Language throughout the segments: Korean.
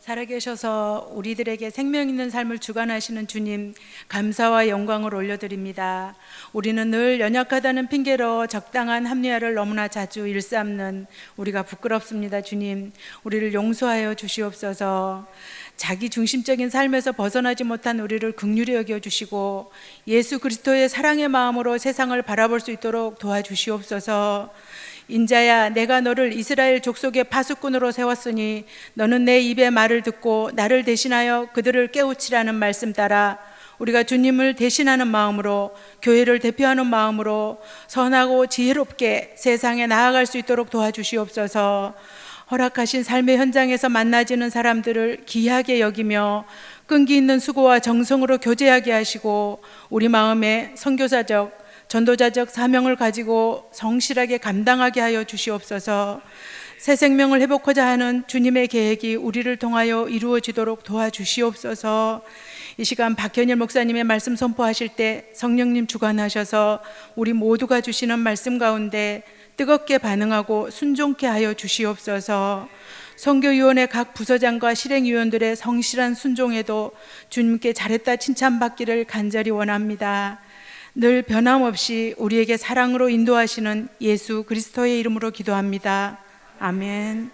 살아계셔서 우리들에게 생명 있는 삶을 주관하시는 주님, 감사와 영광을 올려드립니다. 우리는 늘 연약하다는 핑계로 적당한 합리화를 너무나 자주 일삼는 우리가 부끄럽습니다. 주님, 우리를 용서하여 주시옵소서. 자기 중심적인 삶에서 벗어나지 못한 우리를 긍휼히 여겨주시고 예수 그리스도의 사랑의 마음으로 세상을 바라볼 수 있도록 도와주시옵소서. 인자야, 내가 너를 이스라엘 족속의 파수꾼으로 세웠으니 너는 내 입의 말을 듣고 나를 대신하여 그들을 깨우치라는 말씀 따라 우리가 주님을 대신하는 마음으로, 교회를 대표하는 마음으로 선하고 지혜롭게 세상에 나아갈 수 있도록 도와주시옵소서. 허락하신 삶의 현장에서 만나지는 사람들을 귀하게 여기며 끈기 있는 수고와 정성으로 교제하게 하시고 우리 마음에 선교사적, 전도자적 사명을 가지고 성실하게 감당하게 하여 주시옵소서. 새 생명을 회복하자 하는 주님의 계획이 우리를 통하여 이루어지도록 도와주시옵소서. 이 시간 박현일 목사님의 말씀 선포하실 때 성령님 주관하셔서 우리 모두가 주시는 말씀 가운데 뜨겁게 반응하고 순종케 하여 주시옵소서. 선교위원회 각 부서장과 실행위원들의 성실한 순종에도 주님께 잘했다 칭찬받기를 간절히 원합니다. 늘 변함없이 우리에게 사랑으로 인도하시는 예수 그리스도의 이름으로 기도합니다. 아멘.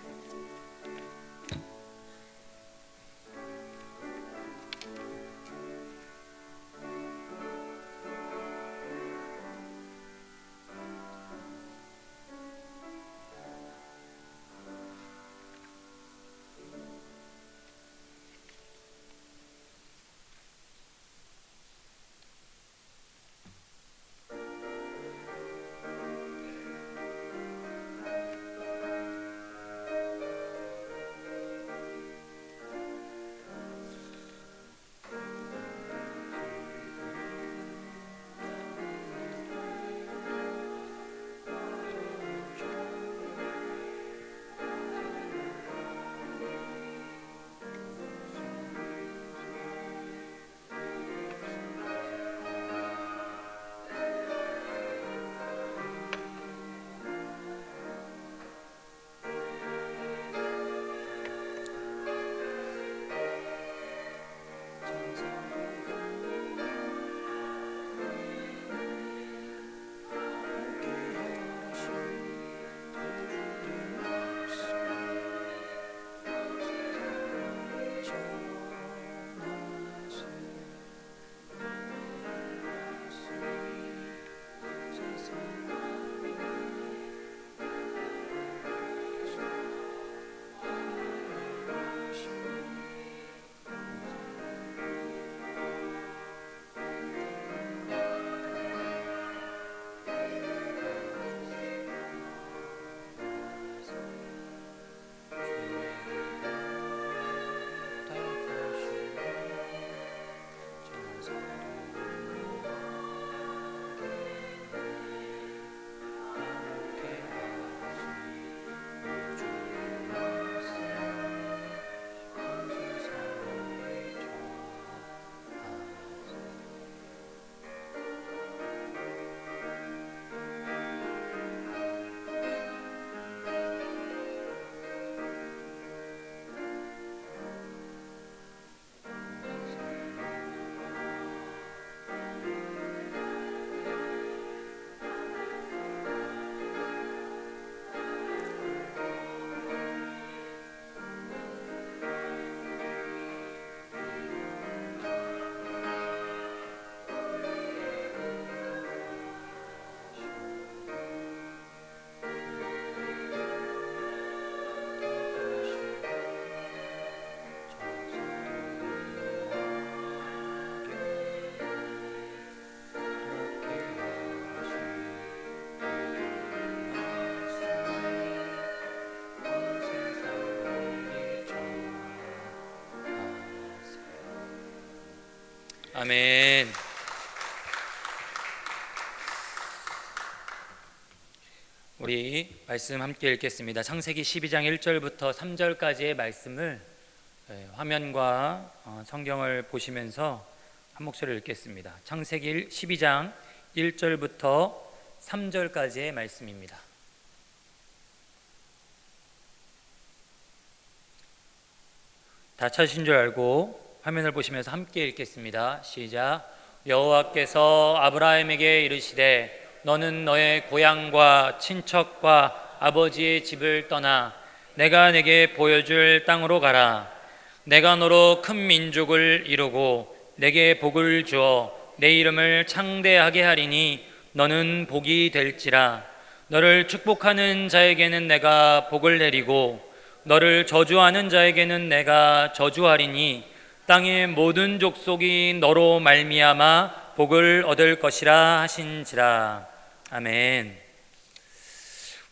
아멘. 우리 말씀 함께 읽겠습니다. 창세기 12장 1절부터 3절까지의 말씀을 화면과 성경을 보시면서 한 목소리를 읽겠습니다. 창세기 12장 1절부터 3절까지의 말씀입니다. 다 찾으신 줄 알고 화면을 보시면서 함께 읽겠습니다. 시작. 여호와께서 아브라함에게 이르시되 너는 너의 고향과 친척과 아버지의 집을 떠나 내가 내게 보여줄 땅으로 가라. 내가 너로 큰 민족을 이루고 내게 복을 주어 내 이름을 창대하게 하리니 너는 복이 될지라. 너를 축복하는 자에게는 내가 복을 내리고 너를 저주하는 자에게는 내가 저주하리니 땅의 모든 족속이 너로 말미암아 복을 얻을 것이라 하신지라. 아멘.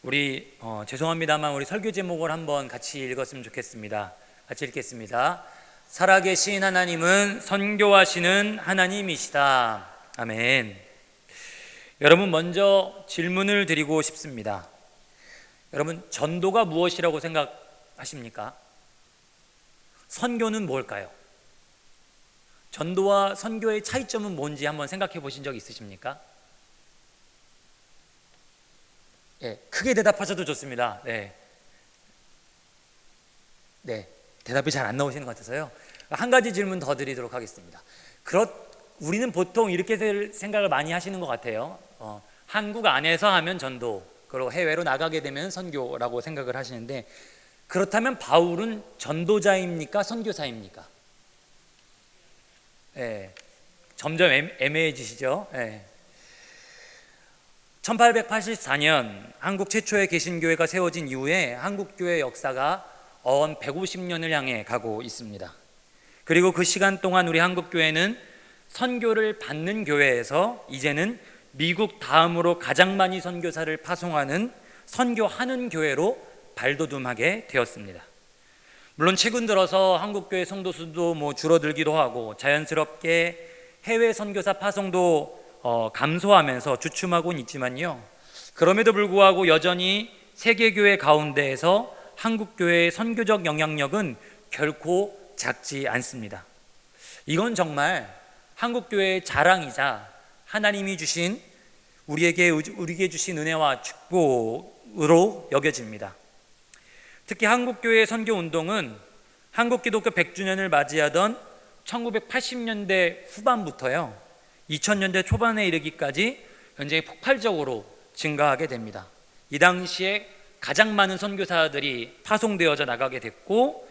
우리 죄송합니다만 우리 설교 제목을 한번 같이 읽었으면 좋겠습니다. 같이 읽겠습니다. 살아계신 하나님은 선교하시는 하나님이시다. 아멘. 여러분, 먼저 질문을 드리고 싶습니다. 여러분, 전도가 무엇이라고 생각하십니까? 선교는 뭘까요? 전도와 선교의 차이점은 뭔지 한번 생각해 보신 적 있으십니까? 예, 크게 대답하셔도 좋습니다. 네, 대답이 잘 안 나오시는 것 같아서요. 한 가지 질문 더 드리도록 하겠습니다. 우리는 보통 이렇게 생각을 많이 하시는 것 같아요. 한국 안에서 하면 전도, 그리고 해외로 나가게 되면 선교라고 생각을 하시는데, 그렇다면 바울은 전도자입니까? 선교사입니까? 예, 점점 애매해지시죠? 예. 1884년 한국 최초의 개신교회가 세워진 이후에 한국교회 역사가 어언 150년을 향해 가고 있습니다. 그리고 그 시간 동안 우리 한국교회는 선교를 받는 교회에서 이제는 미국 다음으로 가장 많이 선교사를 파송하는 선교하는 교회로 발돋움하게 되었습니다. 물론 최근 들어서 한국교회 성도수도 줄어들기도 하고 자연스럽게 해외 선교사 파송도 감소하면서 주춤하고는 있지만요, 그럼에도 불구하고 여전히 세계교회 가운데에서 한국교회의 선교적 영향력은 결코 작지 않습니다. 이건 정말 한국교회의 자랑이자 하나님이 주신 우리에게 주신 은혜와 축복으로 여겨집니다. 특히 한국교회의 선교운동은 한국기독교 100주년을 맞이하던 1980년대 후반부터요 2000년대 초반에 이르기까지 굉장히 폭발적으로 증가하게 됩니다. 이 당시에 가장 많은 선교사들이 파송되어져 나가게 됐고,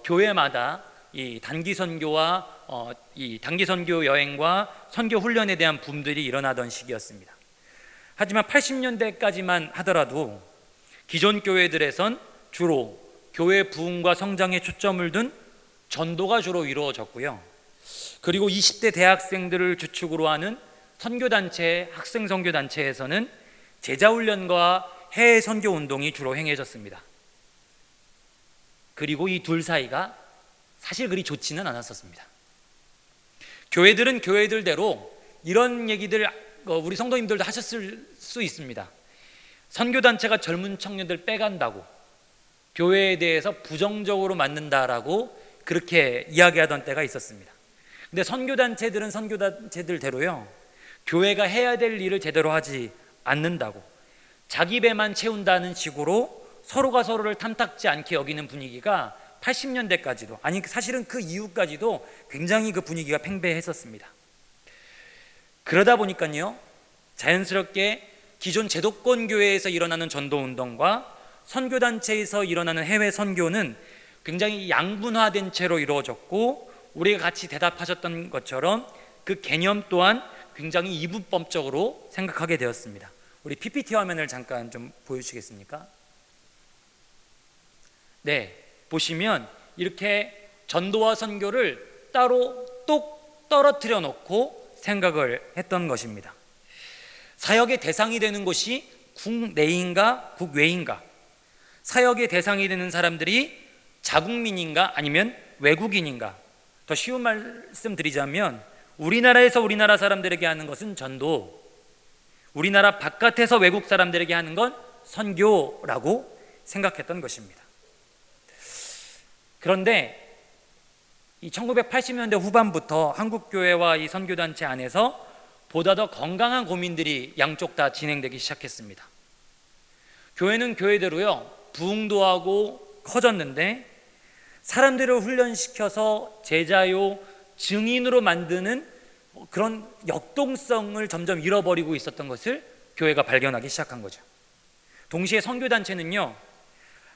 교회마다 이 단기 선교와 이 단기 선교 여행과 선교 훈련에 대한 붐들이 일어나던 시기였습니다. 하지만 80년대까지만 하더라도 기존 교회들에선 주로 교회 부흥과 성장에 초점을 둔 전도가 주로 이루어졌고요. 그리고 20대 대학생들을 주축으로 하는 선교단체, 학생 선교단체에서는 제자훈련과 해외 선교 운동이 주로 행해졌습니다. 그리고 이 둘 사이가 사실 그리 좋지는 않았었습니다. 교회들은 교회들대로 이런 얘기들 우리 성도님들도 하셨을 수 있습니다. 선교단체가 젊은 청년들 빼간다고, 교회에 대해서 부정적으로 만든다라고 그렇게 이야기하던 때가 있었습니다. 근데 선교단체들은 선교단체들대로요, 교회가 해야 될 일을 제대로 하지 않는다고, 자기 배만 채운다는 식으로 서로가 서로를 탐탁지 않게 여기는 분위기가 80년대까지도, 아니 사실은 그 이후까지도 굉장히 그 분위기가 팽배했었습니다. 그러다 보니까요, 자연스럽게 기존 제도권 교회에서 일어나는 전도운동과 선교단체에서 일어나는 해외 선교는 굉장히 양분화된 채로 이루어졌고, 우리가 같이 대답하셨던 것처럼 그 개념 또한 굉장히 이분법적으로 생각하게 되었습니다. 우리 PPT 화면을 잠깐 좀 보여주시겠습니까? 네, 보시면 이렇게 전도와 선교를 따로 똑 떨어뜨려 놓고 생각을 했던 것입니다. 사역의 대상이 되는 것이 국내인가 국외인가, 사역의 대상이 되는 사람들이 자국민인가 아니면 외국인인가. 더 쉬운 말씀 드리자면 우리나라에서 우리나라 사람들에게 하는 것은 전도, 우리나라 바깥에서 외국 사람들에게 하는 건 선교라고 생각했던 것입니다. 그런데 이 1980년대 후반부터 한국교회와 이 선교단체 안에서 보다 더 건강한 고민들이 양쪽 다 진행되기 시작했습니다. 교회는 교회대로요 부흥도 하고 커졌는데 사람들을 훈련시켜서 제자요 증인으로 만드는 그런 역동성을 점점 잃어버리고 있었던 것을 교회가 발견하기 시작한 거죠. 동시에 선교단체는요,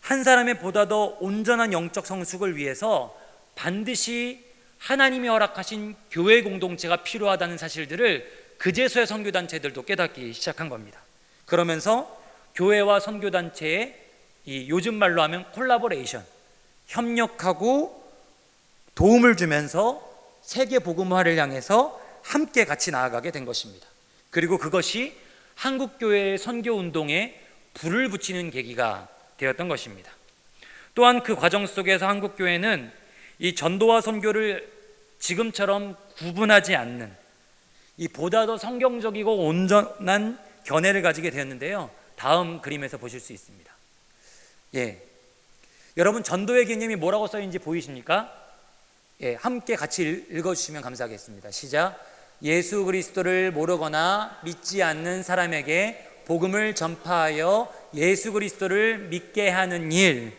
한 사람의 보다 더 온전한 영적 성숙을 위해서 반드시 하나님이 허락하신 교회 공동체가 필요하다는 사실들을 그제서야 선교단체들도 깨닫기 시작한 겁니다. 그러면서 교회와 선교단체의 이 요즘 말로 하면 콜라보레이션, 협력하고 도움을 주면서 세계 복음화를 향해서 함께 같이 나아가게 된 것입니다. 그리고 그것이 한국교회의 선교운동에 불을 붙이는 계기가 되었던 것입니다. 또한 그 과정 속에서 한국교회는 이 전도와 선교를 지금처럼 구분하지 않는 이 보다 더 성경적이고 온전한 견해를 가지게 되었는데요, 다음 그림에서 보실 수 있습니다. 여러분, 전도의 개념이 뭐라고 써있는지 보이십니까? 함께 같이 읽어주시면 감사하겠습니다. 시작. 예수 그리스도를 모르거나 믿지 않는 사람에게 복음을 전파하여 예수 그리스도를 믿게 하는 일,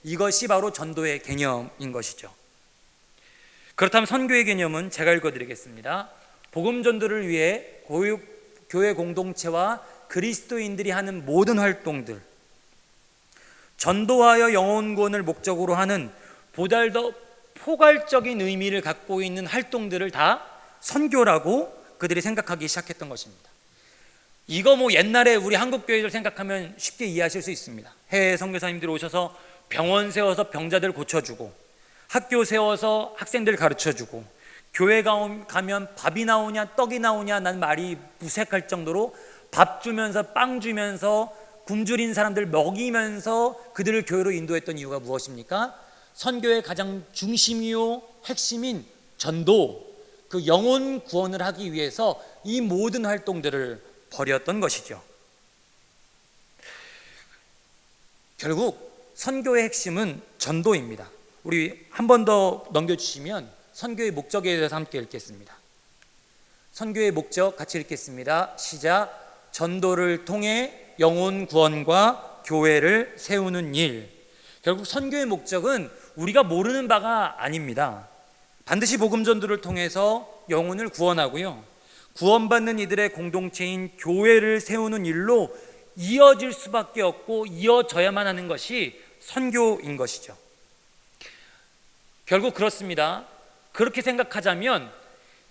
이것이 바로 전도의 개념인 것이죠. 그렇다면 선교의 개념은 제가 읽어드리겠습니다. 복음 전도를 위해 교회 공동체와 그리스도인들이 하는 모든 활동들, 전도하여 영혼 구원을 목적으로 하는 보다 더 포괄적인 의미를 갖고 있는 활동들을 다 선교라고 그들이 생각하기 시작했던 것입니다. 이거 옛날에 우리 한국교회들 생각하면 쉽게 이해하실 수 있습니다. 해외 선교사님들이 오셔서 병원 세워서 병자들 고쳐주고, 학교 세워서 학생들 가르쳐주고, 교회 가면 밥이 나오냐 떡이 나오냐 난 말이 무색할 정도로 밥 주면서 빵 주면서 굶주린 사람들 먹이면서 그들을 교회로 인도했던 이유가 무엇입니까? 선교의 가장 중심이요 핵심인 전도, 그 영혼 구원을 하기 위해서 이 모든 활동들을 벌였던 것이죠. 결국 선교의 핵심은 전도입니다. 우리 한 번 더 넘겨주시면 선교의 목적에 대해서 함께 읽겠습니다. 선교의 목적 같이 읽겠습니다. 시작. 전도를 통해 영혼 구원과 교회를 세우는 일. 결국 선교의 목적은 우리가 모르는 바가 아닙니다. 반드시 복음 전도를 통해서 영혼을 구원하고요, 구원받는 이들의 공동체인 교회를 세우는 일로 이어질 수밖에 없고 이어져야만 하는 것이 선교인 것이죠. 결국 그렇습니다. 그렇게 생각하자면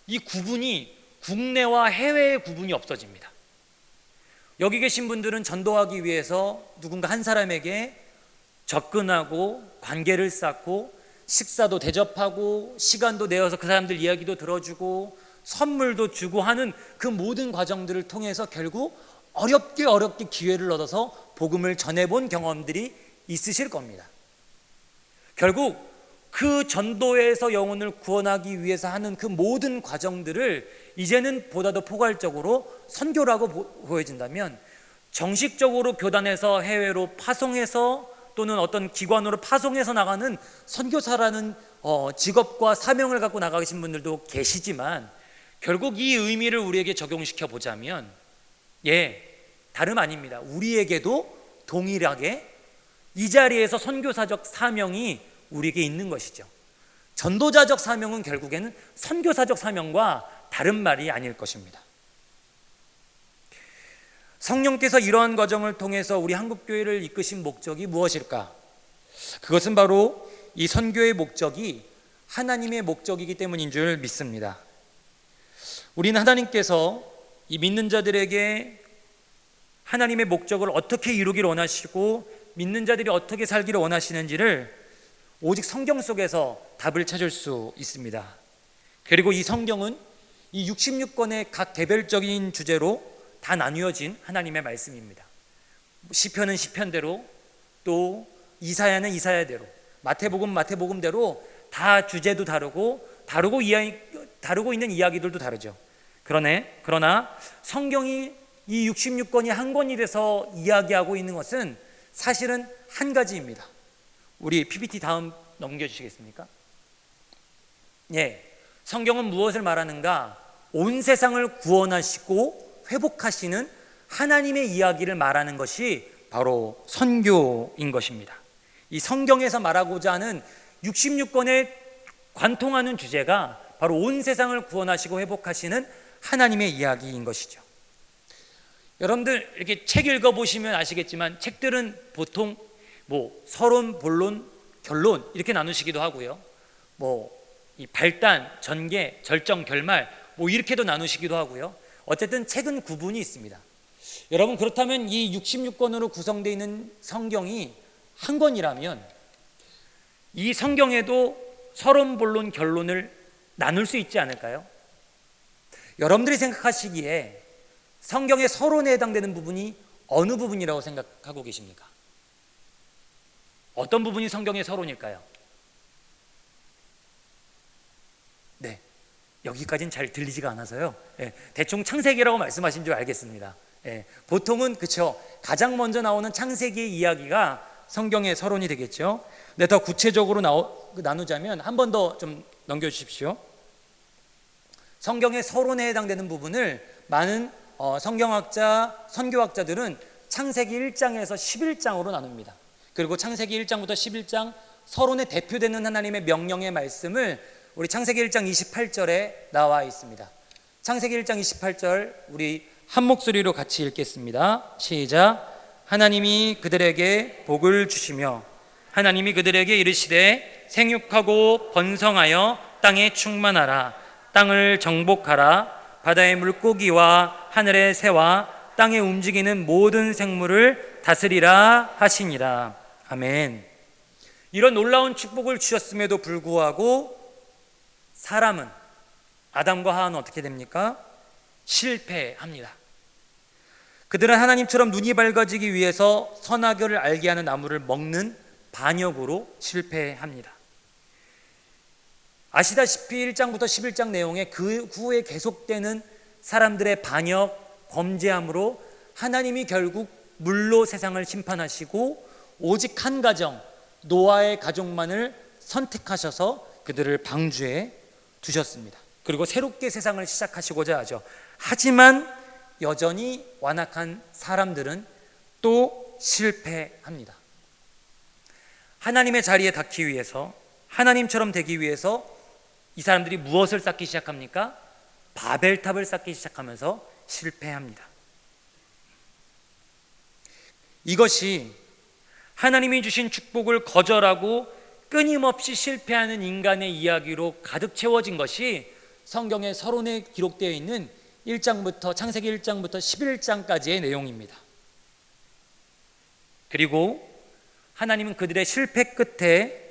이 구분이 국내와 해외의 구분이 없어집니다. 여기 계신 분들은 전도하기 위해서 누군가 한 사람에게 접근하고 관계를 쌓고 식사도 대접하고 시간도 내어서 그 사람들 이야기도 들어주고 선물도 주고 하는 그 모든 과정들을 통해서 결국 어렵게 기회를 얻어서 복음을 전해본 경험들이 있으실 겁니다. 결국 그 전도에서 영혼을 구원하기 위해서 하는 그 모든 과정들을 이제는 보다 더 포괄적으로 선교라고 보여진다면, 정식적으로 교단에서 해외로 파송해서 또는 어떤 기관으로 파송해서 나가는 선교사라는 직업과 사명을 갖고 나가신 분들도 계시지만, 결국 이 의미를 우리에게 적용시켜 보자면 다름 아닙니다. 우리에게도 동일하게 이 자리에서 선교사적 사명이 우리에게 있는 것이죠. 전도자적 사명은 결국에는 선교사적 사명과 다른 말이 아닐 것입니다. 성령께서 이러한 과정을 통해서 우리 한국교회를 이끄신 목적이 무엇일까? 그것은 바로 이 선교의 목적이 하나님의 목적이기 때문인 줄 믿습니다. 우리는 하나님께서 이 믿는 자들에게 하나님의 목적을 어떻게 이루기를 원하시고 믿는 자들이 어떻게 살기를 원하시는지를 오직 성경 속에서 답을 찾을 수 있습니다. 그리고 이 성경은 이 66권의 각 개별적인 주제로 다 나뉘어진 하나님의 말씀입니다. 시편은 시편대로, 또 이사야는 이사야대로, 마태복음대로 다 주제도 다르고 있는 이야기들도 다르죠. 그러나 성경이 이 66권이 한 권이 돼서 이야기하고 있는 것은 사실은 한 가지입니다. 우리 PPT 다음 넘겨주시겠습니까? 성경은 무엇을 말하는가? 온 세상을 구원하시고 회복하시는 하나님의 이야기를 말하는 것이 바로 선교인 것입니다. 이 성경에서 말하고자 하는 66권에 관통하는 주제가 바로 온 세상을 구원하시고 회복하시는 하나님의 이야기인 것이죠. 여러분들 이렇게 책 읽어보시면 아시겠지만 책들은 보통 서론, 본론, 결론 이렇게 나누시기도 하고요. 이 발단, 전개, 절정, 결말 이렇게도 나누시기도 하고요. 어쨌든 책은 구분이 있습니다. 여러분, 그렇다면 이 66권으로 구성되어 있는 성경이 한 권이라면 이 성경에도 서론, 본론, 결론을 나눌 수 있지 않을까요? 여러분들이 생각하시기에 성경의 서론에 해당되는 부분이 어느 부분이라고 생각하고 계십니까? 어떤 부분이 성경의 서론일까요? 네, 여기까지는 잘 들리지가 않아서요. 대충 창세기라고 말씀하신 줄 알겠습니다. 보통은 그렇죠. 가장 먼저 나오는 창세기의 이야기가 성경의 서론이 되겠죠. 근데 더 구체적으로 나누자면 한 번 더 좀 넘겨주십시오. 성경의 서론에 해당되는 부분을 많은 성경학자, 선교학자들은 창세기 1장에서 11장으로 나눕니다. 그리고 창세기 1장부터 11장 서론에 대표되는 하나님의 명령의 말씀을 우리 창세기 1장 28절에 나와 있습니다. 창세기 1장 28절 우리 한 목소리로 같이 읽겠습니다. 시작. 하나님이 그들에게 복을 주시며 하나님이 그들에게 이르시되 생육하고 번성하여 땅에 충만하라. 땅을 정복하라. 바다의 물고기와 하늘의 새와 땅에 움직이는 모든 생물을 다스리라 하시니라. 아멘. 이런 놀라운 축복을 주셨음에도 불구하고 사람은, 아담과 하와는 어떻게 됩니까? 실패합니다. 그들은 하나님처럼 눈이 밝아지기 위해서 선악을 알게 하는 나무를 먹는 반역으로 실패합니다. 아시다시피 1장부터 11장 내용에 그 후에 계속되는 사람들의 반역, 범죄함으로 하나님이 결국 물로 세상을 심판하시고 오직 한 가정, 노아의 가족만을 선택하셔서 그들을 방주에 두셨습니다. 그리고 새롭게 세상을 시작하시고자 하죠. 하지만 여전히 완악한 사람들은 또 실패합니다. 하나님의 자리에 닿기 위해서, 하나님처럼 되기 위해서 이 사람들이 무엇을 쌓기 시작합니까? 바벨탑을 쌓기 시작하면서 실패합니다. 이것이 하나님이 주신 축복을 거절하고 끊임없이 실패하는 인간의 이야기로 가득 채워진 것이 성경의 서론에 기록되어 있는 창세기 1장부터 11장까지의 내용입니다. 그리고 하나님은 그들의 실패 끝에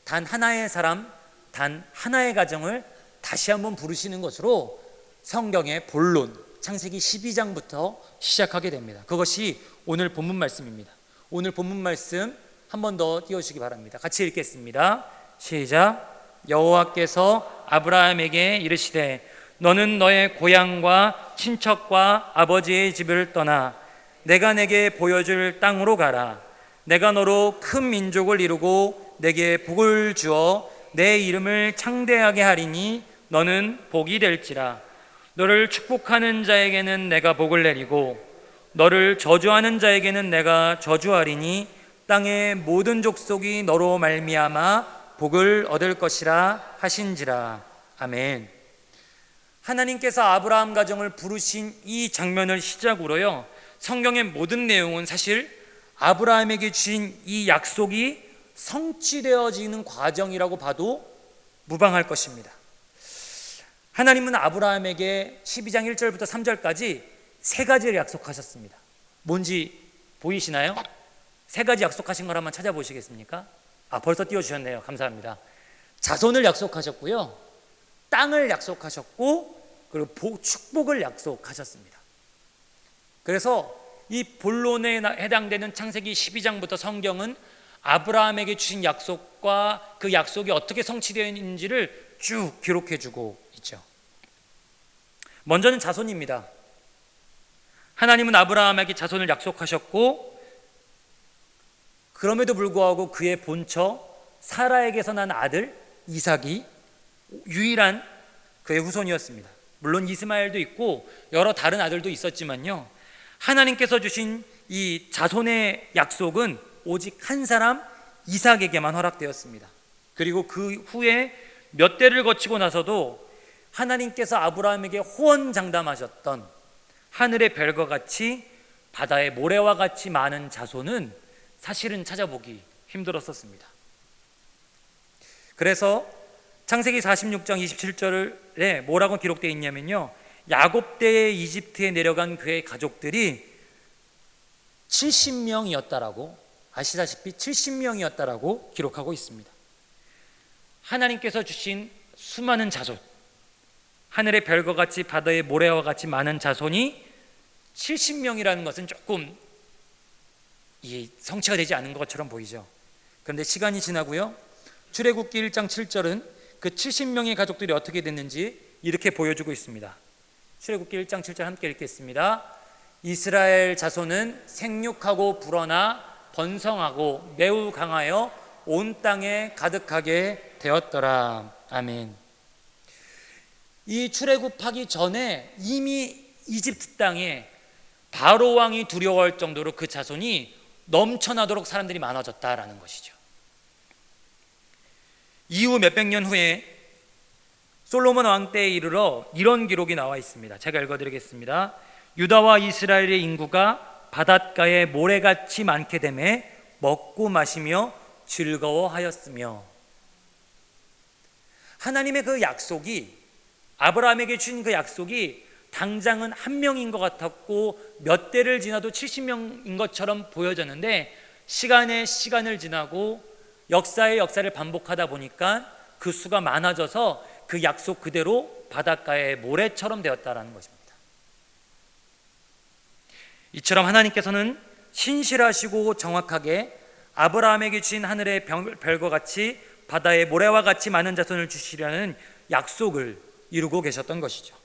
단 하나의 사람, 단 하나의 가정을 다시 한번 부르시는 것으로 성경의 본론, 창세기 12장부터 시작하게 됩니다. 그것이 오늘 본문 말씀입니다. 오늘 본문 말씀 한 번 더 띄워주시기 바랍니다. 같이 읽겠습니다. 시작. 여호와께서 아브라함에게 이르시되 너는 너의 고향과 친척과 아버지의 집을 떠나 내가 내게 보여줄 땅으로 가라. 내가 너로 큰 민족을 이루고 내게 복을 주어 내 이름을 창대하게 하리니 너는 복이 될지라. 너를 축복하는 자에게는 내가 복을 내리고 너를 저주하는 자에게는 내가 저주하리니 땅의 모든 족속이 너로 말미암아 복을 얻을 것이라 하신지라. 아멘. 하나님께서 아브라함 가정을 부르신 이 장면을 시작으로요, 성경의 모든 내용은 사실 아브라함에게 주신 이 약속이 성취되어지는 과정이라고 봐도 무방할 것입니다. 하나님은 아브라함에게 12장 1절부터 3절까지 세 가지를 약속하셨습니다. 뭔지 보이시나요? 세 가지 약속하신 걸 한번 찾아보시겠습니까? 벌써 띄워주셨네요. 감사합니다. 자손을 약속하셨고요, 땅을 약속하셨고, 그리고 축복을 약속하셨습니다. 그래서 이 본론에 해당되는 창세기 12장부터 성경은 아브라함에게 주신 약속과 그 약속이 어떻게 성취되어 있는지를 쭉 기록해주고 있죠. 먼저는 자손입니다. 하나님은 아브라함에게 자손을 약속하셨고, 그럼에도 불구하고 그의 본처 사라에게서 난 아들 이삭이 유일한 그의 후손이었습니다. 물론 이스마엘도 있고 여러 다른 아들도 있었지만요, 하나님께서 주신 이 자손의 약속은 오직 한 사람 이삭에게만 허락되었습니다. 그리고 그 후에 몇 대를 거치고 나서도 하나님께서 아브라함에게 호언장담하셨던 하늘의 별과 같이 바다의 모래와 같이 많은 자손은 사실은 찾아보기 힘들었었습니다. 그래서 창세기 46장 27절에 뭐라고 기록되어 있냐면요, 야곱 때에 이집트에 내려간 그의 가족들이 70명이었다라고, 아시다시피 70명이었다라고 기록하고 있습니다. 하나님께서 주신 수많은 자손, 하늘의 별과 같이 바다의 모래와 같이 많은 자손이 70명이라는 것은 조금 성취가 되지 않은 것처럼 보이죠. 그런데 시간이 지나고요, 출애굽기 1장 7절은 그 70명의 가족들이 어떻게 됐는지 이렇게 보여주고 있습니다. 출애굽기 1장 7절 함께 읽겠습니다. 이스라엘 자손은 생육하고 불어나 번성하고 매우 강하여 온 땅에 가득하게 되었더라. 아멘. 이 출애굽하기 전에 이미 이집트 땅에 바로 왕이 두려워할 정도로 그 자손이 넘쳐나도록 사람들이 많아졌다라는 것이죠. 이후 몇백 년 후에 솔로몬 왕 때에 이르러 이런 기록이 나와 있습니다. 제가 읽어드리겠습니다. 유다와 이스라엘의 인구가 바닷가에 모래같이 많게 되매 먹고 마시며 즐거워하였으며, 하나님의 그 약속이, 아브라함에게 주신 그 약속이 당장은 한 명인 것 같았고 몇 대를 지나도 70명인 것처럼 보여졌는데, 시간의 시간을 지나고 역사의 역사를 반복하다 보니까 그 수가 많아져서 그 약속 그대로 바닷가의 모래처럼 되었다라는 것입니다. 이처럼 하나님께서는 신실하시고 정확하게 아브라함에게 주신 하늘의 별과 같이 바다의 모래와 같이 많은 자손을 주시려는 약속을 이루고 계셨던 것이죠.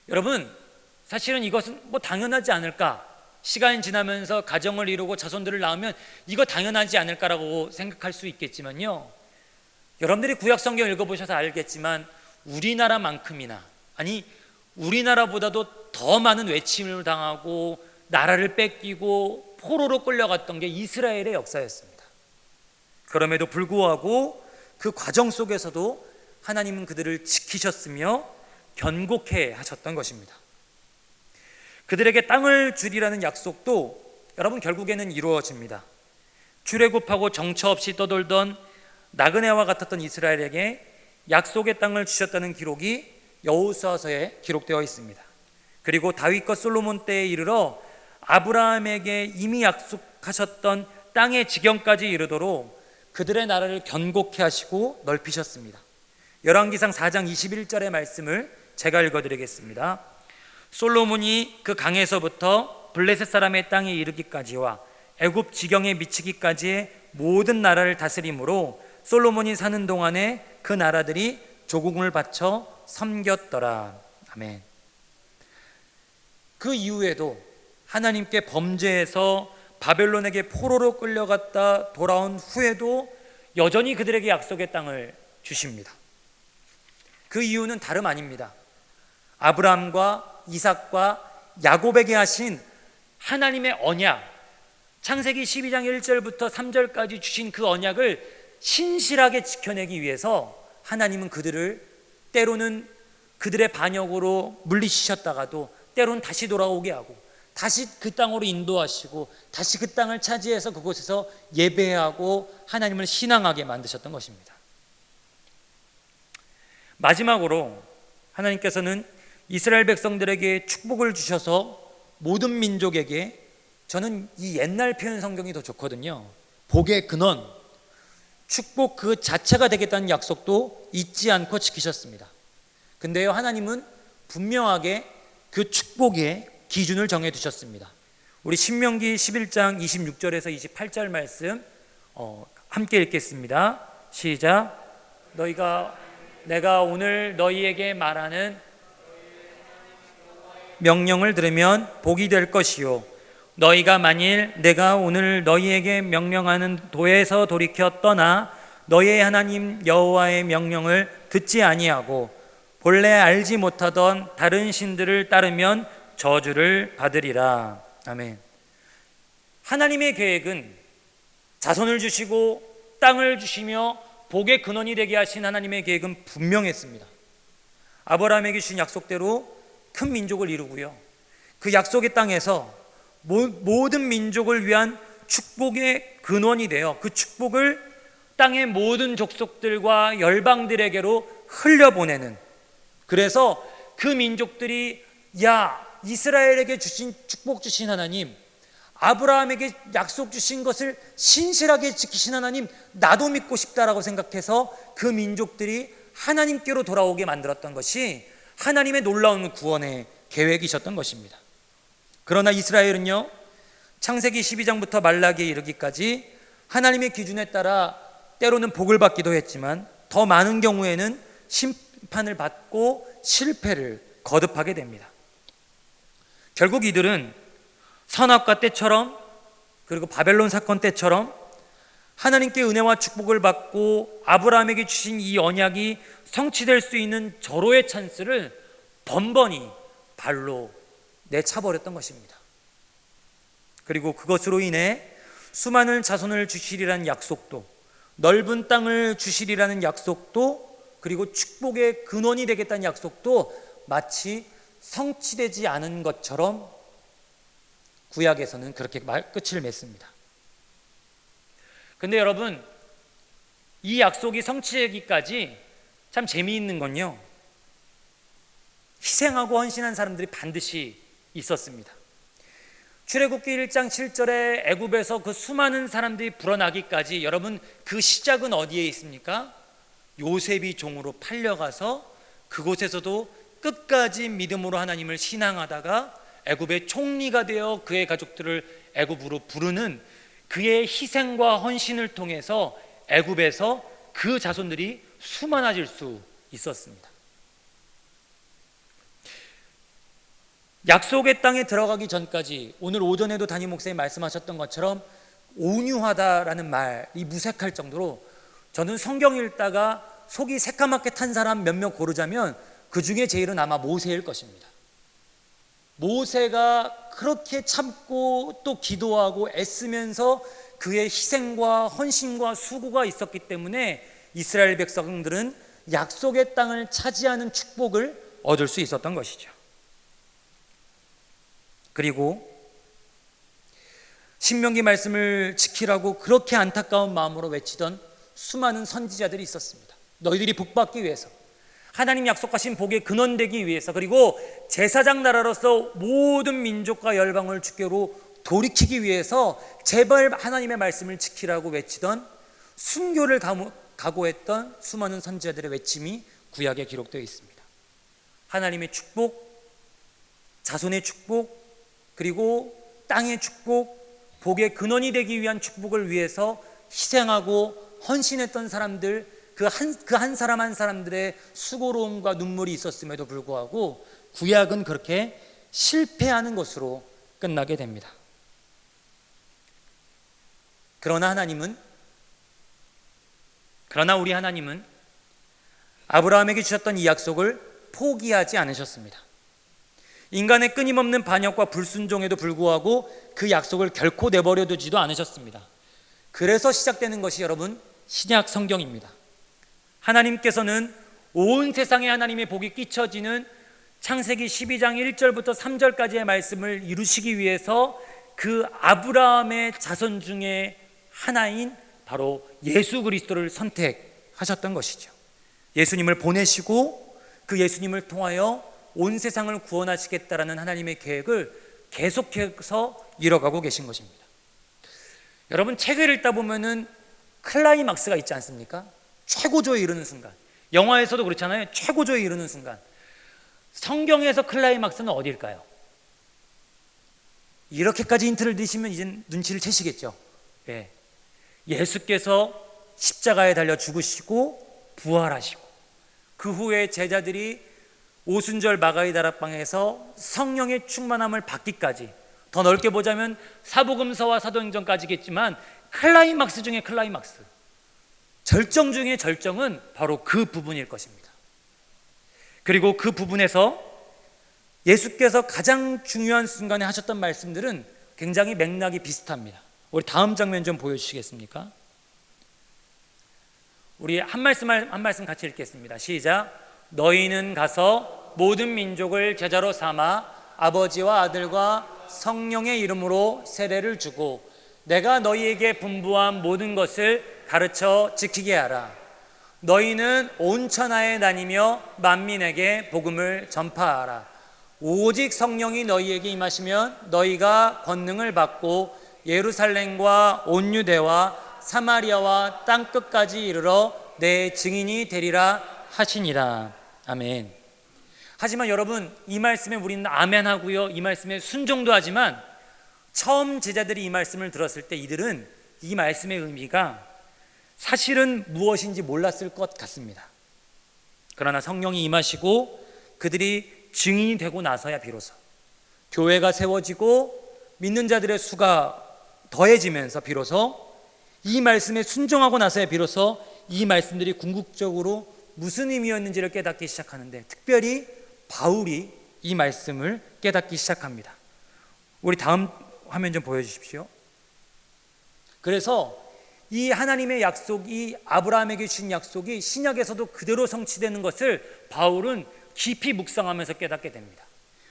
여러분, 사실은 이것은 당연하지 않을까, 시간이 지나면서 가정을 이루고 자손들을 낳으면 이거 당연하지 않을까라고 생각할 수 있겠지만요, 여러분들이 구약 성경 읽어보셔서 알겠지만 우리나라만큼이나, 아니 우리나라보다도 더 많은 외침을 당하고 나라를 뺏기고 포로로 끌려갔던 게 이스라엘의 역사였습니다. 그럼에도 불구하고 그 과정 속에서도 하나님은 그들을 지키셨으며 견고케 하셨던 것입니다. 그들에게 땅을 주리라는 약속도 여러분 결국에는 이루어집니다. 출애굽하고 정처 없이 떠돌던 나그네와 같았던 이스라엘에게 약속의 땅을 주셨다는 기록이 여호수아서에 기록되어 있습니다. 그리고 다윗과 솔로몬 때에 이르러 아브라함에게 이미 약속하셨던 땅의 지경까지 이르도록 그들의 나라를 견고케 하시고 넓히셨습니다. 열왕기상 4장 21절의 말씀을 제가 읽어드리겠습니다. 솔로몬이 그 강에서부터 블레셋 사람의 땅에 이르기까지와 애굽 지경에 미치기까지의 모든 나라를 다스림으로 솔로몬이 사는 동안에 그 나라들이 조공을 바쳐 섬겼더라. 아멘. 그 이후에도 하나님께 범죄해서 바벨론에게 포로로 끌려갔다 돌아온 후에도 여전히 그들에게 약속의 땅을 주십니다. 그 이유는 다름 아닙니다. 아브라함과 이삭과 야곱에게 하신 하나님의 언약, 창세기 12장 1절부터 3절까지 주신 그 언약을 신실하게 지켜내기 위해서 하나님은 그들을 때로는 그들의 반역으로 물리치셨다가도 때로는 다시 돌아오게 하고 다시 그 땅으로 인도하시고 다시 그 땅을 차지해서 그곳에서 예배하고 하나님을 신앙하게 만드셨던 것입니다. 마지막으로 하나님께서는 이스라엘 백성들에게 축복을 주셔서 모든 민족에게, 저는 이 옛날 표현 성경이 더 좋거든요, 복의 근원, 축복 그 자체가 되겠다는 약속도 잊지 않고 지키셨습니다. 근데요, 하나님은 분명하게 그 축복의 기준을 정해 두셨습니다. 우리 신명기 11장 26절에서 28절 말씀 함께 읽겠습니다. 시작. 내가 오늘 너희에게 말하는 명령을 들으면 복이 될 것이요, 너희가 만일 내가 오늘 너희에게 명령하는 도에서 돌이켜 떠나 너희의 하나님 여호와의 명령을 듣지 아니하고 본래 알지 못하던 다른 신들을 따르면 저주를 받으리라. 아멘. 하나님의 계획은 자손을 주시고 땅을 주시며 복의 근원이 되게 하신 하나님의 계획은 분명했습니다. 아브라함에게 주신 약속대로 큰 민족을 이루고요, 그 약속의 땅에서 모든 민족을 위한 축복의 근원이 되어 그 축복을 땅의 모든 족속들과 열방들에게로 흘려보내는, 그래서 그 민족들이 야, 이스라엘에게 주신 축복 주신 하나님, 아브라함에게 약속 주신 것을 신실하게 지키신 하나님, 나도 믿고 싶다라고 생각해서 그 민족들이 하나님께로 돌아오게 만들었던 것이 하나님의 놀라운 구원의 계획이셨던 것입니다. 그러나 이스라엘은요, 창세기 12장부터 말라기에 이르기까지 하나님의 기준에 따라 때로는 복을 받기도 했지만 더 많은 경우에는 심판을 받고 실패를 거듭하게 됩니다. 결국 이들은 선악과 때처럼, 그리고 바벨론 사건 때처럼 하나님께 은혜와 축복을 받고 아브라함에게 주신 이 언약이 성취될 수 있는 절호의 찬스를 번번이 발로 내차버렸던 것입니다. 그리고 그것으로 인해 수많은 자손을 주시리라는 약속도, 넓은 땅을 주시리라는 약속도, 그리고 축복의 근원이 되겠다는 약속도 마치 성취되지 않은 것처럼 구약에서는 그렇게 끝을 맺습니다. 근데 여러분, 이 약속이 성취되기까지 참 재미있는 건요, 희생하고 헌신한 사람들이 반드시 있었습니다. 출애굽기 1장 7절에 애굽에서 그 수많은 사람들이 불어나기까지, 여러분 그 시작은 어디에 있습니까? 요셉이 종으로 팔려가서 그곳에서도 끝까지 믿음으로 하나님을 신앙하다가 애굽의 총리가 되어 그의 가족들을 애굽으로 부르는 그의 희생과 헌신을 통해서 애굽에서 그 자손들이 수많아질 수 있었습니다. 약속의 땅에 들어가기 전까지 오늘 오전에도 담임 목사님 말씀하셨던 것처럼 온유하다라는 말이 무색할 정도로, 저는 성경 읽다가 속이 새까맣게 탄 사람 몇몇 고르자면 그 중에 제일은 아마 모세일 것입니다. 모세가 그렇게 참고 또 기도하고 애쓰면서 그의 희생과 헌신과 수고가 있었기 때문에 이스라엘 백성들은 약속의 땅을 차지하는 축복을 얻을 수 있었던 것이죠. 그리고 신명기 말씀을 지키라고 그렇게 안타까운 마음으로 외치던 수많은 선지자들이 있었습니다. 너희들이 복받기 위해서, 하나님 약속하신 복의 근원되기 위해서, 그리고 제사장 나라로서 모든 민족과 열방을 주께로 돌이키기 위해서 제발 하나님의 말씀을 지키라고 외치던, 순교를 각오했던 수많은 선지자들의 외침이 구약에 기록되어 있습니다. 하나님의 축복, 자손의 축복, 그리고 땅의 축복, 복의 근원이 되기 위한 축복을 위해서 희생하고 헌신했던 사람들, 그 한 사람 한 사람들의 수고로움과 눈물이 있었음에도 불구하고 구약은 그렇게 실패하는 것으로 끝나게 됩니다. 그러나 우리 하나님은 아브라함에게 주셨던 이 약속을 포기하지 않으셨습니다. 인간의 끊임없는 반역과 불순종에도 불구하고 그 약속을 결코 내버려 두지도 않으셨습니다. 그래서 시작되는 것이 여러분 신약 성경입니다. 하나님께서는 온 세상에 하나님의 복이 끼쳐지는 창세기 12장 1절부터 3절까지의 말씀을 이루시기 위해서 그 아브라함의 자손 중에 하나인 바로 예수 그리스도를 선택하셨던 것이죠. 예수님을 보내시고 그 예수님을 통하여 온 세상을 구원하시겠다라는 하나님의 계획을 계속해서 이뤄가고 계신 것입니다. 여러분, 책을 읽다 보면은 클라이막스가 있지 않습니까? 최고조에 이르는 순간. 영화에서도 그렇잖아요. 최고조에 이르는 순간. 성경에서 클라이막스는 어디일까요? 이렇게까지 힌트를 드시면 이제 눈치를 채시겠죠. 예. 예수께서 십자가에 달려 죽으시고 부활하시고, 그 후에 제자들이 오순절 마가의 다락방에서 성령의 충만함을 받기까지, 더 넓게 보자면 사복음서와 사도행전까지겠지만 클라이막스 중에 클라이막스, 절정 중에 절정은 바로 그 부분일 것입니다. 그리고 그 부분에서 예수께서 가장 중요한 순간에 하셨던 말씀들은 굉장히 맥락이 비슷합니다. 우리 다음 장면 좀 보여주시겠습니까? 우리 한 말씀 같이 읽겠습니다. 시작. 너희는 가서 모든 민족을 제자로 삼아 아버지와 아들과 성령의 이름으로 세례를 주고 내가 너희에게 분부한 모든 것을 가르쳐 지키게 하라. 너희는 온 천하에 다니며 만민에게 복음을 전파하라. 오직 성령이 너희에게 임하시면 너희가 권능을 받고 예루살렘과 온 유대와 사마리아와 땅끝까지 이르러 내 증인이 되리라 하시니라. 아멘. 하지만 여러분, 이 말씀에 우리는 아멘 하고요, 이 말씀에 순종도 하지만 처음 제자들이 이 말씀을 들었을 때 이들은 이 말씀의 의미가 사실은 무엇인지 몰랐을 것 같습니다. 그러나 성령이 임하시고 그들이 증인이 되고 나서야 비로소 교회가 세워지고 믿는 자들의 수가 더해지면서 비로소 이 말씀에 순종하고 나서야 비로소 이 말씀들이 궁극적으로 무슨 의미였는지를 깨닫기 시작하는데, 특별히 바울이 이 말씀을 깨닫기 시작합니다. 우리 다음 화면 좀 보여주십시오. 그래서 이 하나님의 약속이, 아브라함에게 주신 약속이 신약에서도 그대로 성취되는 것을 바울은 깊이 묵상하면서 깨닫게 됩니다.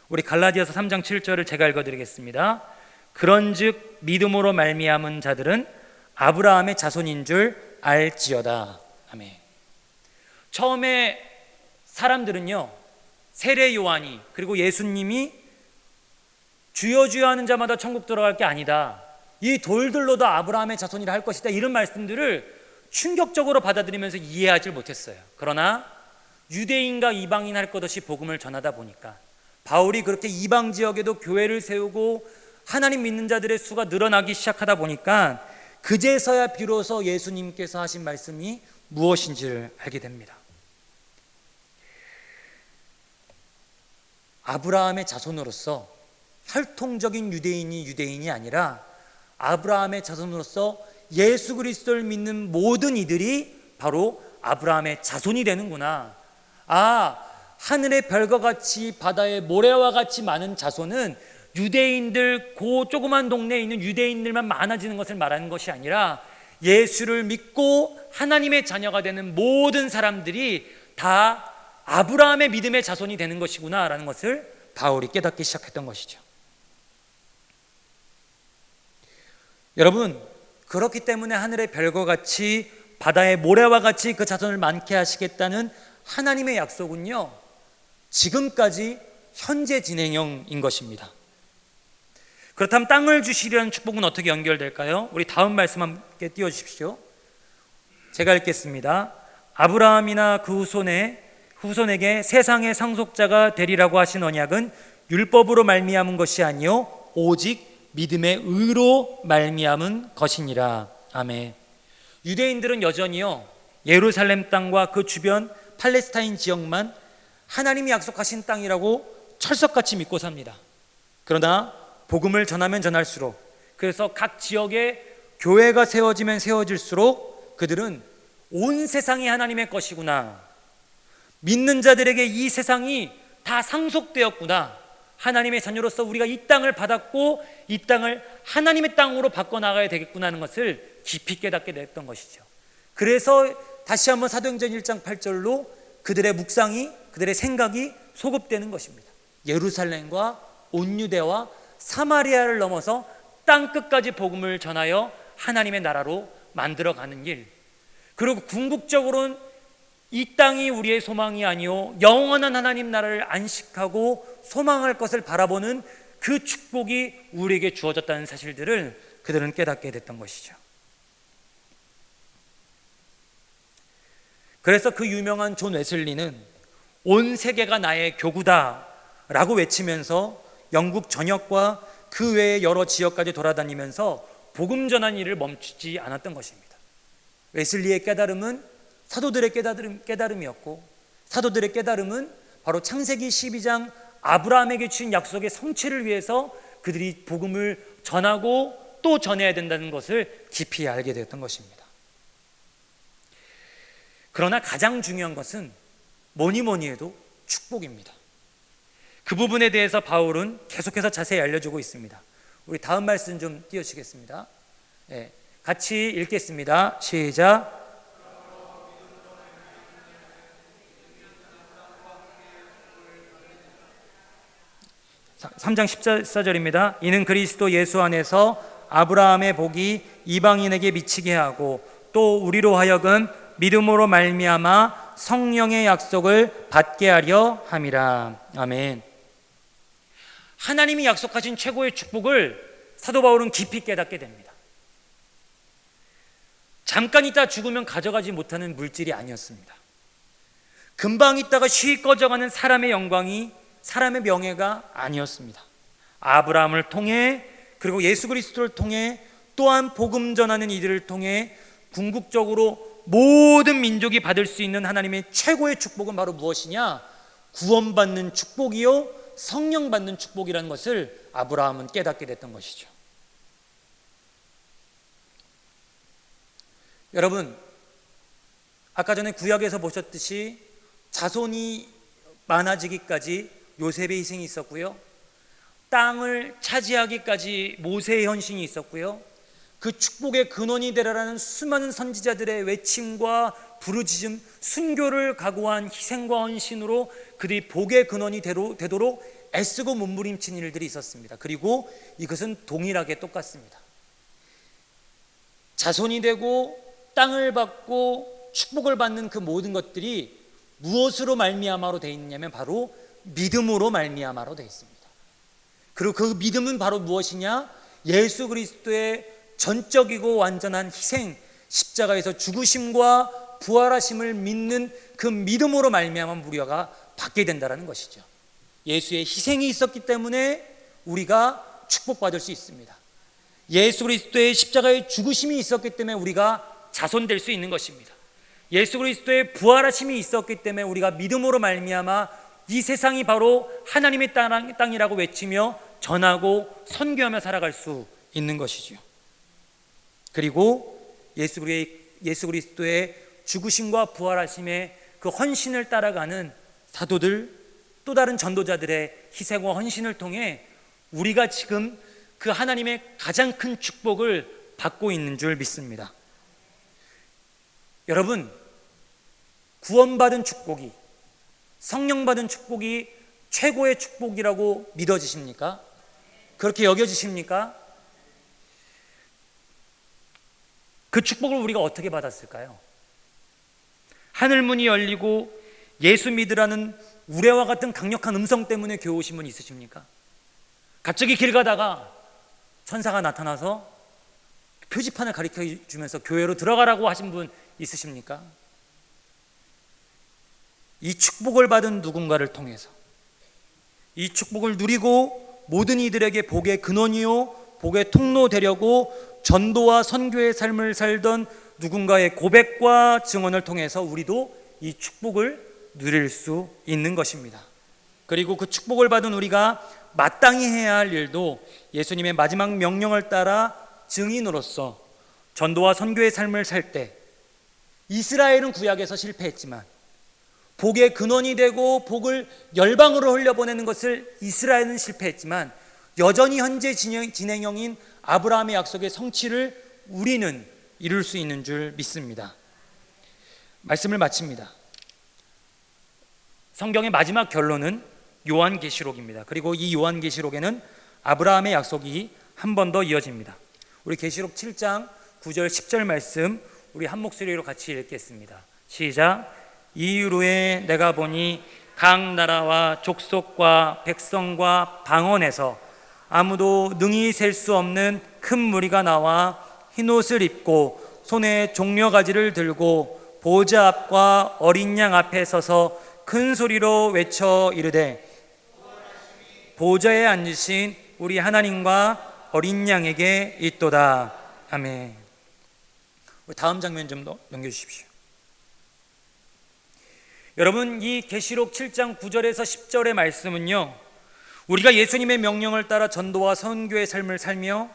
우리 갈라디아서 3장 7절을 제가 읽어드리겠습니다. 그런즉 믿음으로 말미암은 자들은 아브라함의 자손인 줄 알지어다. 아멘. 처음에 사람들은요, 세례 요한이 그리고 예수님이 주여 주여 하는 자마다 천국 들어갈 게 아니다, 이 돌들로도 아브라함의 자손이라 할 것이다, 이런 말씀들을 충격적으로 받아들이면서 이해하지 못했어요. 그러나 유대인과 이방인 할 것 없이 복음을 전하다 보니까 바울이 그렇게 이방 지역에도 교회를 세우고 하나님 믿는 자들의 수가 늘어나기 시작하다 보니까 그제서야 비로소 예수님께서 하신 말씀이 무엇인지를 알게 됩니다. 아브라함의 자손으로서 혈통적인 유대인이 아니라 아브라함의 자손으로서 예수 그리스도를 믿는 모든 이들이 바로 아브라함의 자손이 되는구나. 하늘의 별과 같이 바다의 모래와 같이 많은 자손은 유대인들, 그 조그만 동네에 있는 유대인들만 많아지는 것을 말하는 것이 아니라 예수를 믿고 하나님의 자녀가 되는 모든 사람들이 다 아브라함의 믿음의 자손이 되는 것이구나 라는 것을 바울이 깨닫기 시작했던 것이죠. 여러분, 그렇기 때문에 하늘의 별과 같이 바다의 모래와 같이 그 자손을 많게 하시겠다는 하나님의 약속은요, 지금까지 현재 진행형인 것입니다. 그렇다면 땅을 주시려는 축복은 어떻게 연결될까요? 우리 다음 말씀 함께 띄워주십시오. 제가 읽겠습니다. 아브라함이나 그 후손에게 세상의 상속자가 되리라고 하신 언약은 율법으로 말미암은 것이 아니요 오직 믿음의 의로 말미암은 것이니라. 아멘. 유대인들은 여전히요, 예루살렘 땅과 그 주변 팔레스타인 지역만 하나님이 약속하신 땅이라고 철석같이 믿고 삽니다. 그러나 복음을 전하면 전할수록, 그래서 각 지역에 교회가 세워지면 세워질수록 그들은 온 세상이 하나님의 것이구나, 믿는 자들에게 이 세상이 다 상속되었구나, 하나님의 자녀로서 우리가 이 땅을 받았고 이 땅을 하나님의 땅으로 바꿔나가야 되겠구나 하는 것을 깊이 깨닫게 됐던 것이죠. 그래서 다시 한번 사도행전 1장 8절로 그들의 묵상이, 그들의 생각이 소급되는 것입니다. 예루살렘과 온 유대와 사마리아를 넘어서 땅끝까지 복음을 전하여 하나님의 나라로 만들어가는 일, 그리고 궁극적으로는 이 땅이 우리의 소망이 아니요 영원한 하나님 나라를 안식하고 소망할 것을 바라보는 그 축복이 우리에게 주어졌다는 사실들을 그들은 깨닫게 됐던 것이죠. 그래서 그 유명한 존 웨슬리는 온 세계가 나의 교구다 라고 외치면서 영국 전역과 그 외의 여러 지역까지 돌아다니면서 복음 전한 일을 멈추지 않았던 것입니다. 웨슬리의 깨달음은 사도들의 깨달음이었고, 사도들의 깨달음은 바로 창세기 12장 아브라함에게 주신 약속의 성취를 위해서 그들이 복음을 전하고 또 전해야 된다는 것을 깊이 알게 되었던 것입니다. 그러나 가장 중요한 것은 뭐니 해도 축복입니다. 그 부분에 대해서 바울은 계속해서 자세히 알려주고 있습니다. 우리 다음 말씀 좀 띄워주시겠습니다. 같이 읽겠습니다. 시작. 3장 14절입니다. 이는 그리스도 예수 안에서 아브라함의 복이 이방인에게 미치게 하고 또 우리로 하여금 믿음으로 말미암아 성령의 약속을 받게 하려 함이라. 아멘. 하나님이 약속하신 최고의 축복을 사도 바울은 깊이 깨닫게 됩니다. 잠깐 있다 죽으면 가져가지 못하는 물질이 아니었습니다. 금방 있다가 쉬 꺼져가는 사람의 영광이 사람의 명예가 아니었습니다. 아브라함을 통해 그리고 예수 그리스도를 통해 또한 복음 전하는 이들을 통해 궁극적으로 모든 민족이 받을 수 있는 하나님의 최고의 축복은 바로 무엇이냐? 구원받는 축복이요 성령 받는 축복이라는 것을 아브라함은 깨닫게 됐던 것이죠. 여러분, 아까 전에 구약에서 보셨듯이 자손이 많아지기까지 요셉의 희생이 있었고요, 땅을 차지하기까지 모세의 헌신이 있었고요, 그 축복의 근원이 되라라는 수많은 선지자들의 외침과 부르짖음, 순교를 각오한 희생과 헌신으로 그들이 복의 근원이 되도록 애쓰고 몸부림친 일들이 있었습니다. 그리고 이것은 동일하게 똑같습니다. 자손이 되고 땅을 받고 축복을 받는 그 모든 것들이 무엇으로 말미암아로 되어 있느냐면 바로 믿음으로 말미암아로 되어 있습니다. 그리고 그 믿음은 바로 무엇이냐? 예수 그리스도의 전적이고 완전한 희생, 십자가에서 죽으심과 부활하심을 믿는 그 믿음으로 말미암아 우리가 받게 된다는 것이죠. 예수의 희생이 있었기 때문에 우리가 축복받을 수 있습니다. 예수 그리스도의 십자가의 죽으심이 있었기 때문에 우리가 자손될 수 있는 것입니다. 예수 그리스도의 부활하심이 있었기 때문에 우리가 믿음으로 말미암아 이 세상이 바로 하나님의 땅이라고 외치며 전하고 선교하며 살아갈 수 있는 것이죠. 그리고 예수 그리스도의 죽으심과 부활하심의 그 헌신을 따라가는 사도들, 또 다른 전도자들의 희생과 헌신을 통해 우리가 지금 그 하나님의 가장 큰 축복을 받고 있는 줄 믿습니다. 여러분, 구원받은 축복이, 성령 받은 축복이 최고의 축복이라고 믿어지십니까? 그렇게 여겨지십니까? 그 축복을 우리가 어떻게 받았을까요? 하늘문이 열리고 예수 믿으라는 우레와 같은 강력한 음성 때문에 교회 오신 분 있으십니까? 갑자기 길 가다가 천사가 나타나서 표지판을 가리켜 주면서 교회로 들어가라고 하신 분 있으십니까? 이 축복을 받은 누군가를 통해서 이 축복을 누리고 모든 이들에게 복의 근원이요 복의 통로 되려고 전도와 선교의 삶을 살던 누군가의 고백과 증언을 통해서 우리도 이 축복을 누릴 수 있는 것입니다. 그리고 그 축복을 받은 우리가 마땅히 해야 할 일도 예수님의 마지막 명령을 따라 증인으로서 전도와 선교의 삶을 살 때, 이스라엘은 구약에서 실패했지만 복의 근원이 되고 복을 열방으로 흘려보내는 것을 이스라엘은 실패했지만 여전히 현재 진행형인 아브라함의 약속의 성취를 우리는 이룰 수 있는 줄 믿습니다. 말씀을 마칩니다. 성경의 마지막 결론은 요한계시록입니다. 그리고 이 요한계시록에는 아브라함의 약속이 한 번 더 이어집니다. 우리 계시록 7장 9절 10절 말씀 우리 한 목소리로 같이 읽겠습니다. 시작. 이후로에 내가 보니 각 나라와 족속과 백성과 방언에서 아무도 능히 셀 수 없는 큰 무리가 나와 흰옷을 입고 손에 종려가지를 들고 보좌 앞과 어린 양 앞에 서서 큰 소리로 외쳐 이르되 보좌에 앉으신 우리 하나님과 어린 양에게 있도다. 아멘. 다음 장면 좀 더 넘겨주십시오. 여러분, 이 계시록 7장 9절에서 10절의 말씀은요, 우리가 예수님의 명령을 따라 전도와 선교의 삶을 살며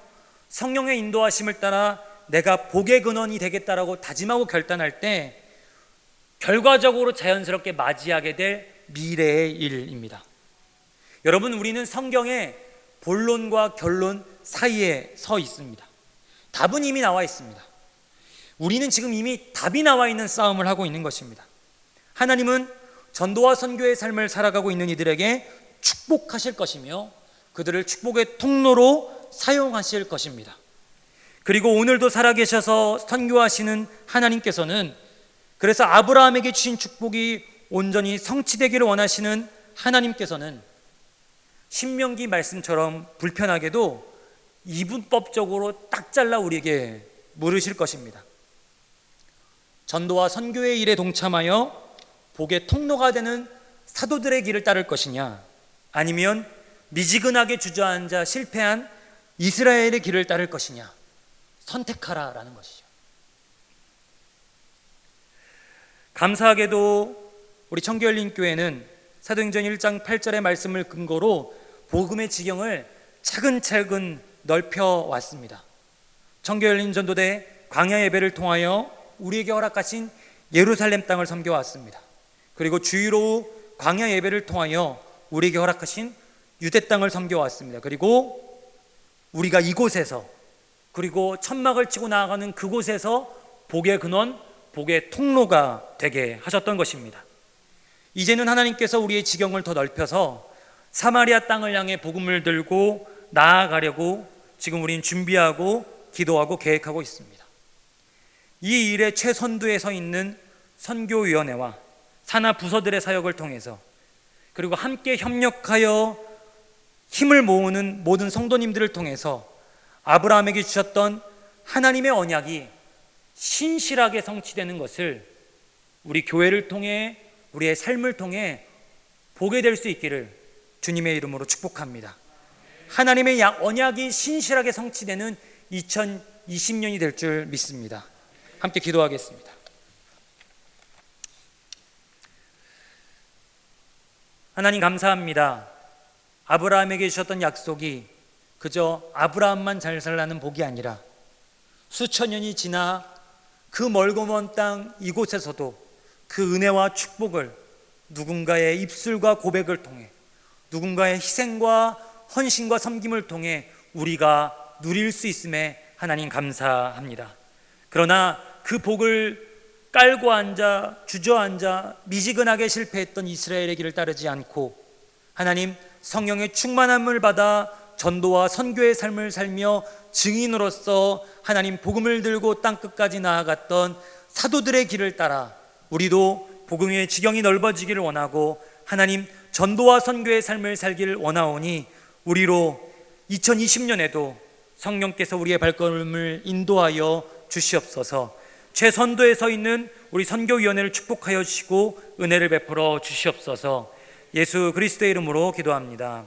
성령의 인도하심을 따라 내가 복의 근원이 되겠다라고 다짐하고 결단할 때 결과적으로 자연스럽게 맞이하게 될 미래의 일입니다. 여러분, 우리는 성경의 본론과 결론 사이에 서 있습니다. 답은 이미 나와 있습니다. 우리는 지금 이미 답이 나와 있는 싸움을 하고 있는 것입니다. 하나님은 전도와 선교의 삶을 살아가고 있는 이들에게 축복하실 것이며 그들을 축복의 통로로 사용하실 것입니다. 그리고 오늘도 살아계셔서 선교하시는 하나님께서는, 그래서 아브라함에게 주신 축복이 온전히 성취되기를 원하시는 하나님께서는 신명기 말씀처럼 불편하게도 이분법적으로 딱 잘라 우리에게 물으실 것입니다. 전도와 선교의 일에 동참하여 복의 통로가 되는 사도들의 길을 따를 것이냐, 아니면 미지근하게 주저앉아 실패한 이스라엘의 길을 따를 것이냐, 선택하라라는 것이죠. 감사하게도 우리 청교열린교회는 사도행전 1장 8절의 말씀을 근거로 복음의 지경을 차근차근 넓혀왔습니다. 청교열린 전도대 광야 예배를 통하여 우리에게 허락하신 예루살렘 땅을 섬겨왔습니다. 그리고 주일오후 광야 예배를 통하여 우리에게 허락하신 유대 땅을 섬겨왔습니다. 그리고 우리가 이곳에서, 그리고 천막을 치고 나아가는 그곳에서 복의 근원, 복의 통로가 되게 하셨던 것입니다. 이제는 하나님께서 우리의 지경을 더 넓혀서 사마리아 땅을 향해 복음을 들고 나아가려고 지금 우리는 준비하고 기도하고 계획하고 있습니다. 이 일의 최선두에 서 있는 선교위원회와 산하 부서들의 사역을 통해서, 그리고 함께 협력하여 힘을 모으는 모든 성도님들을 통해서 아브라함에게 주셨던 하나님의 언약이 신실하게 성취되는 것을 우리 교회를 통해, 우리의 삶을 통해 보게 될 수 있기를 주님의 이름으로 축복합니다. 하나님의 언약이 신실하게 성취되는 2020년이 될 줄 믿습니다. 함께 기도하겠습니다. 하나님 감사합니다. 아브라함에게 주셨던 약속이 그저 아브라함만 잘 살라는 복이 아니라 수천 년이 지나 그 멀고 먼 땅 이곳에서도 그 은혜와 축복을 누군가의 입술과 고백을 통해, 누군가의 희생과 헌신과 섬김을 통해 우리가 누릴 수 있음에 하나님 감사합니다. 그러나 그 복을 깔고 앉아 주저앉아 미지근하게 실패했던 이스라엘의 길을 따르지 않고 하나님 성령의 충만함을 받아 전도와 선교의 삶을 살며 증인으로서 하나님 복음을 들고 땅끝까지 나아갔던 사도들의 길을 따라 우리도 복음의 지경이 넓어지기를 원하고 하나님 전도와 선교의 삶을 살기를 원하오니 우리로 2020년에도 성령께서 우리의 발걸음을 인도하여 주시옵소서. 최선도에 서 있는 우리 선교위원회를 축복하여 주시고 은혜를 베풀어 주시옵소서. 예수 그리스도의 이름으로 기도합니다.